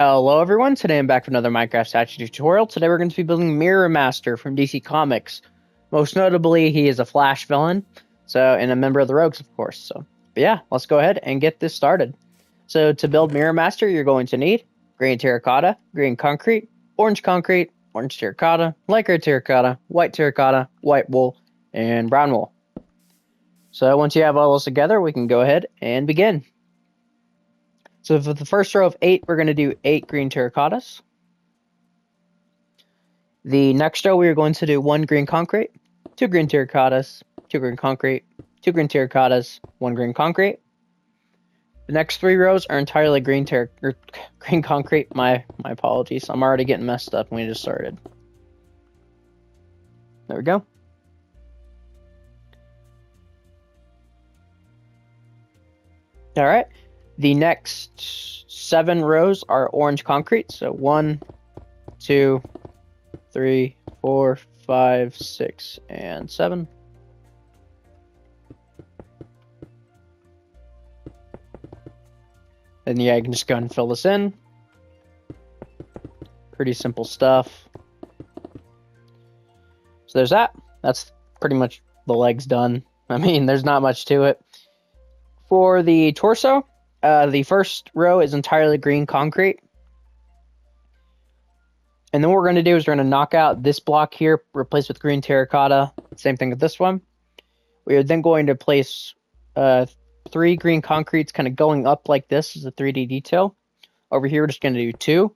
Hello everyone, today I'm back for another Minecraft statue tutorial. Today we're going to be building Mirror Master from DC Comics. Most notably, he is a Flash villain, and a member of the Rogues, of course. But yeah, let's go ahead and get this started. So to build Mirror Master, you're going to need green terracotta, green concrete, orange terracotta, light gray terracotta, white wool, and brown wool. So once you have all those together, we can go ahead and begin. So for the first row of 8, we're going to do 8 green terracottas. The next row, we are going to do 1 green concrete, 2 green terracottas, 2 green concrete, 2 green terracottas, 1 green concrete. The next 3 rows are entirely green concrete. My apologies. I'm already getting messed up when we just started. There we go. All right. The next 7 rows are orange concrete. So 1, 2, 3, 4, 5, 6, and 7. And yeah, you can just go and fill this in. Pretty simple stuff. So there's that. That's pretty much the legs done. I mean, there's not much to it. For the torso, the first row is entirely green concrete. And then what we're going to do is we're going to knock out this block here, replace with green terracotta. Same thing with this one. We are then going to place 3 green concretes kind of going up like this as a 3D detail. Over here, we're just going to do 2.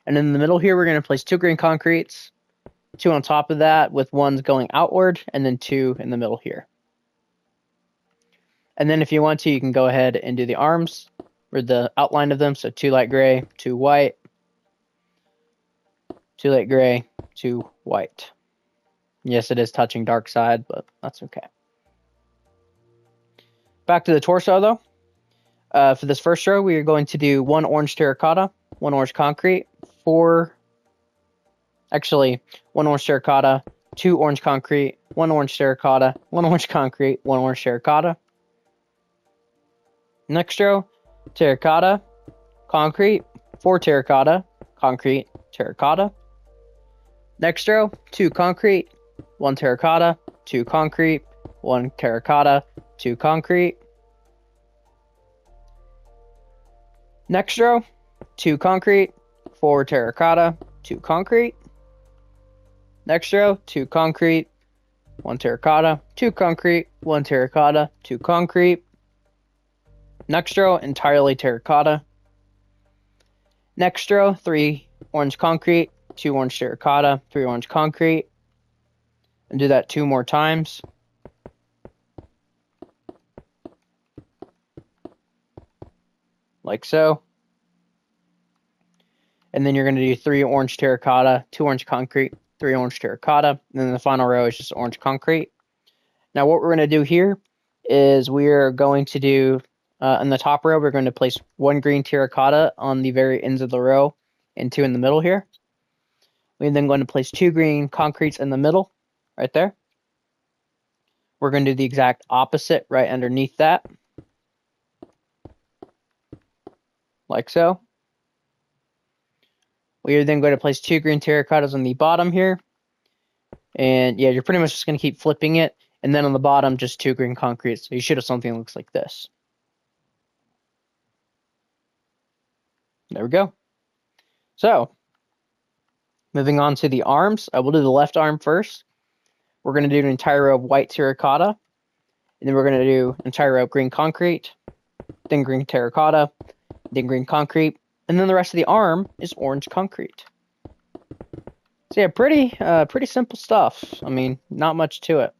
And in the middle here, we're going to place 2 green concretes, 2 on top of that with ones going outward, and then 2 in the middle here. And then if you want to, you can go ahead and do the arms or the outline of them. So 2 light gray, 2 white, 2 light gray, 2 white. Yes, it is touching dark side, but that's okay. Back to the torso though. For this first row, we are going to do 1 orange terracotta, 1 orange concrete, 1 orange terracotta, 2 orange concrete, 1 orange terracotta, 1 orange concrete, 1 orange terracotta. Next row, terracotta, concrete, 4 terracotta, concrete, terracotta. Next row, 2 concrete, 1 terracotta, 2 concrete, 1 terracotta, 2 concrete. Next row, 2 concrete, 4 terracotta, 2 concrete. Next row, 2 concrete, 1 terracotta, 2 concrete, 1 terracotta, 2 concrete. Next row, entirely terracotta. Next row, 3 orange concrete, 2 orange terracotta, 3 orange concrete. And do that 2 more times. Like so. And then you're going to do 3 orange terracotta, 2 orange concrete, 3 orange terracotta. And then the final row is just orange concrete. Now what we're going to do here is we're going to do, in the top row, we're going to place 1 green terracotta on the very ends of the row and 2 in the middle here. We're then going to place 2 green concretes in the middle, right there. We're going to do the exact opposite right underneath that. Like so. We are then going to place 2 green terracottas on the bottom here. And yeah, you're pretty much just going to keep flipping it. And then on the bottom, just 2 green concretes. So you should have something that looks like this. There we go. So, moving on to the arms. I will do the left arm first. We're going to do an entire row of white terracotta. And then we're going to do an entire row of green concrete. Then green terracotta. Then green concrete. And then the rest of the arm is orange concrete. So yeah, pretty simple stuff. I mean, not much to it.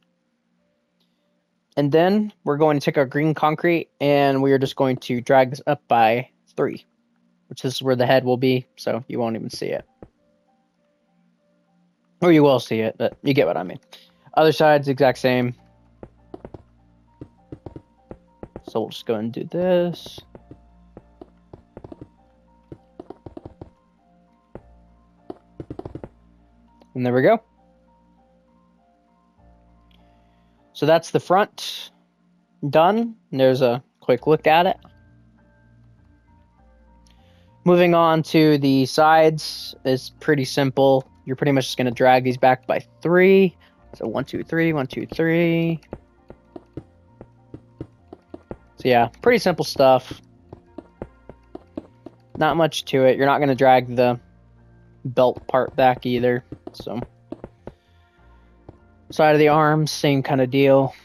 And then we're going to take our green concrete and we are just going to drag this up by 3, which is where the head will be, so you won't even see it. Or you will see it, but you get what I mean. Other side's the exact same. So we'll just go and do this. And there we go. So that's the front done. There's a quick look at it. Moving on to the sides is pretty simple. You're pretty much just going to drag these back by 3. So 1, 2, 3, 1, 2, 3. So yeah, pretty simple stuff. Not much to it. You're not going to drag the belt part back either. So side of the arms, same kind of deal.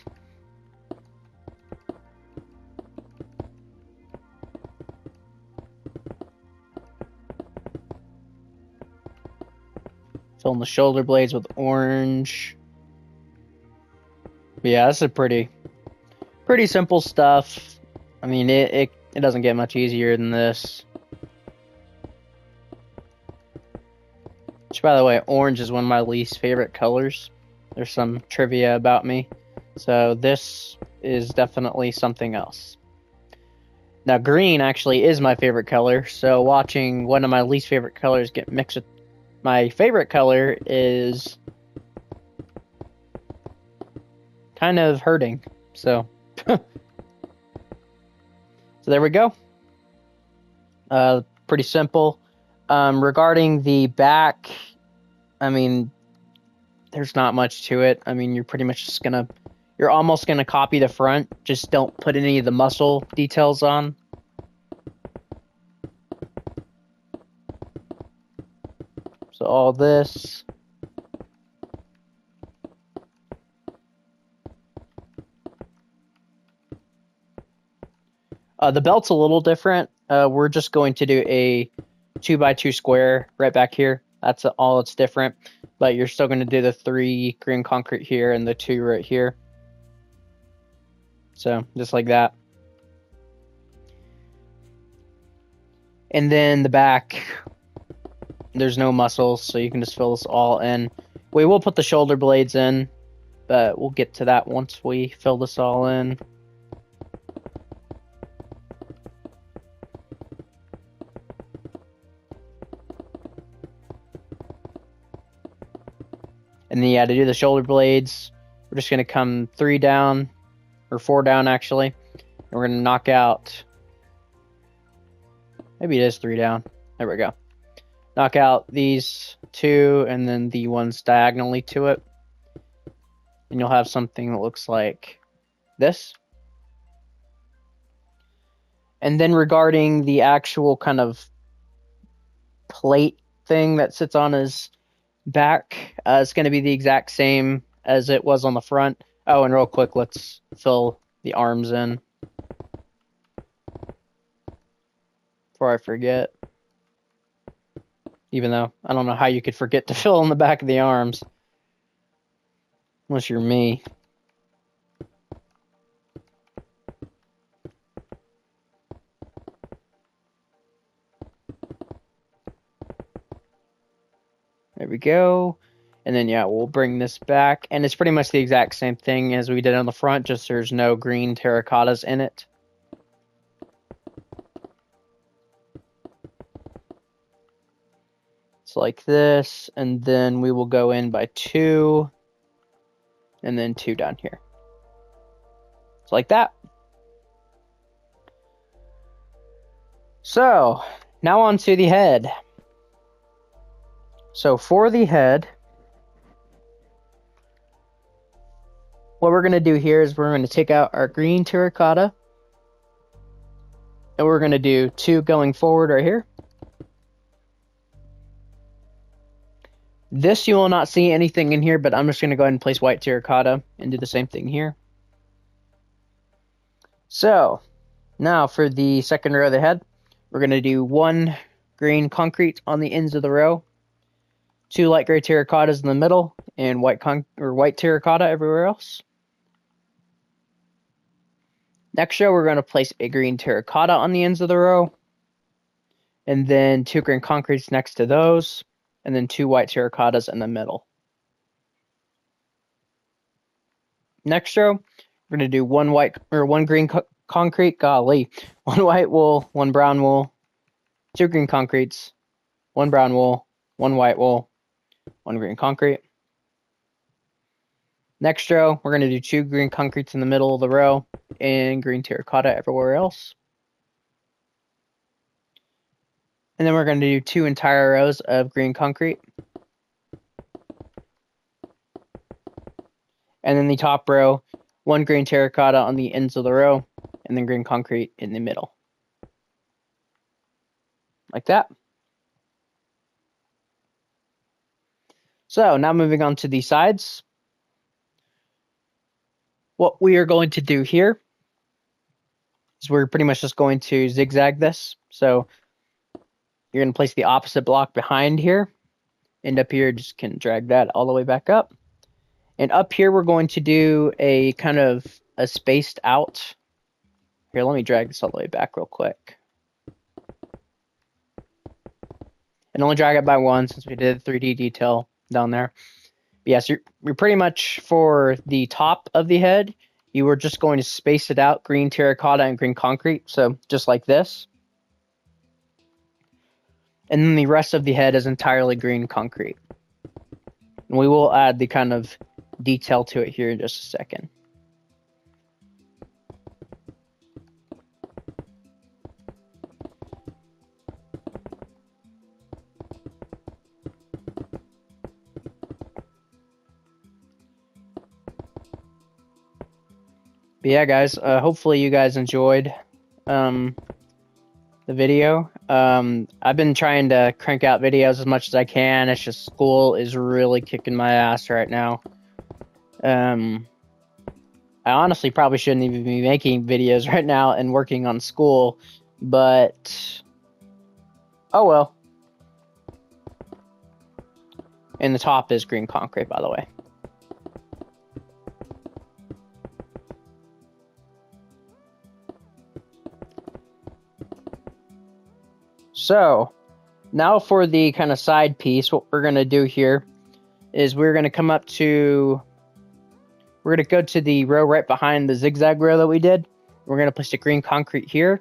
Filling the shoulder blades with orange. But yeah, this is pretty simple stuff. I mean, it doesn't get much easier than this. Which, by the way, orange is one of my least favorite colors. There's some trivia about me. So this is definitely something else. Now, green actually is my favorite color. So watching one of my least favorite colors get mixed with my favorite color is kind of hurting. So, so there we go. Pretty simple. Regarding the back, I mean, there's not much to it. I mean, you're pretty much just you're almost gonna copy the front. Just don't put any of the muscle details on. So all this. The belt's a little different. We're just going to do a 2x2 square right back here. That's all it's different. But you're still going to do the 3 green concrete here and the 2 right here. So just like that. And then the back, there's no muscles, so you can just fill this all in. We will put the shoulder blades in, but we'll get to that once we fill this all in. And then, yeah, to do the shoulder blades, we're just going to come 3 down, or 4 down, actually. And we're going to knock out, maybe it is 3 down. There we go. Knock out these 2, and then the ones diagonally to it. And you'll have something that looks like this. And then regarding the actual kind of plate thing that sits on his back, it's going to be the exact same as it was on the front. Oh, and real quick, let's fill the arms in before I forget. Even though I don't know how you could forget to fill in the back of the arms. Unless you're me. There we go. And then, yeah, we'll bring this back. And it's pretty much the exact same thing as we did on the front, just there's no green terracottas in it. It's like this. And then we will go in by 2. And then 2 down here. It's like that. So, now on to the head. So for the head, what we're going to do here is we're going to take out our green terracotta. And we're going to do 2 going forward right here. This you will not see anything in here, but I'm just going to go ahead and place white terracotta and do the same thing here. So, now for the second row of the head, we're going to do 1 green concrete on the ends of the row, 2 light gray terracottas in the middle, and white terracotta everywhere else. Next row, we're going to place a green terracotta on the ends of the row, and then 2 green concretes next to those, and then 2 white terracottas in the middle. Next row, we're going to do 1 green concrete, 1 white wool, 1 brown wool, 2 green concretes, 1 brown wool, 1 white wool, 1 green concrete. Next row, we're going to do 2 green concretes in the middle of the row and green terracotta everywhere else. And then we're going to do 2 entire rows of green concrete. And then the top row, 1 green terracotta on the ends of the row, and then green concrete in the middle. Like that. So now moving on to the sides. What we are going to do here is we're pretty much just going to zigzag this. So you're going to place the opposite block behind here. And up here, just can drag that all the way back up. And up here, we're going to do a kind of a spaced out. Here, let me drag this all the way back real quick. And only drag it by 1 since we did 3D detail down there. But yes, you're pretty much for the top of the head, you were just going to space it out, green terracotta and green concrete. So just like this. And then the rest of the head is entirely green concrete. And we will add the kind of detail to it here in just a second. But yeah, guys, hopefully you guys enjoyed the video. I've been trying to crank out videos as much as I can. It's just school is really kicking my ass right now. I honestly probably shouldn't even be making videos right now and working on school, but oh well. And the top is green concrete, by the way. So now for the kind of side piece, what we're going to do here is we're going to come up to, we're going to go to the row right behind the zigzag row that we did. We're going to place the green concrete here,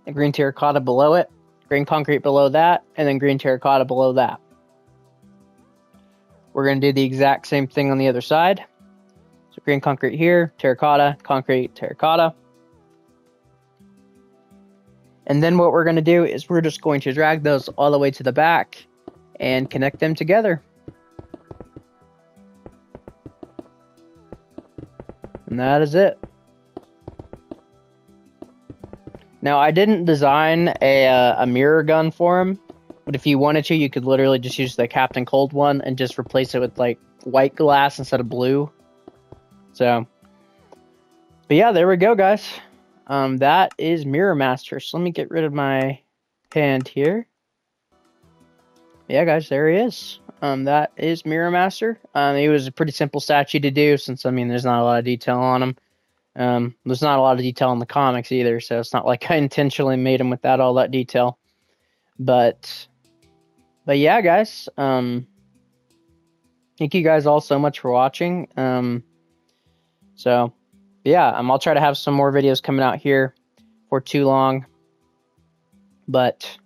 and green terracotta below it, green concrete below that, and then green terracotta below that. We're going to do the exact same thing on the other side. So green concrete here, terracotta, concrete, terracotta. And then what we're going to do is we're just going to drag those all the way to the back and connect them together. And that is it. Now, I didn't design a mirror gun for him, but if you wanted to, you could literally just use the Captain Cold one and just replace it with like white glass instead of blue. So, but yeah, there we go, guys. That is Mirror Master. So let me get rid of my hand here. Yeah, guys, there he is. That is Mirror Master. He was a pretty simple statue to do since, I mean, there's not a lot of detail on him. There's not a lot of detail in the comics either, so it's not like I intentionally made him without all that detail. But yeah, guys. Thank you guys all so much for watching. So yeah, I'll try to have some more videos coming out here for too long. But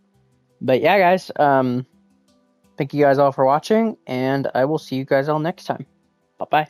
yeah, guys. Thank you guys all for watching, and I will see you guys all next time. Bye-bye.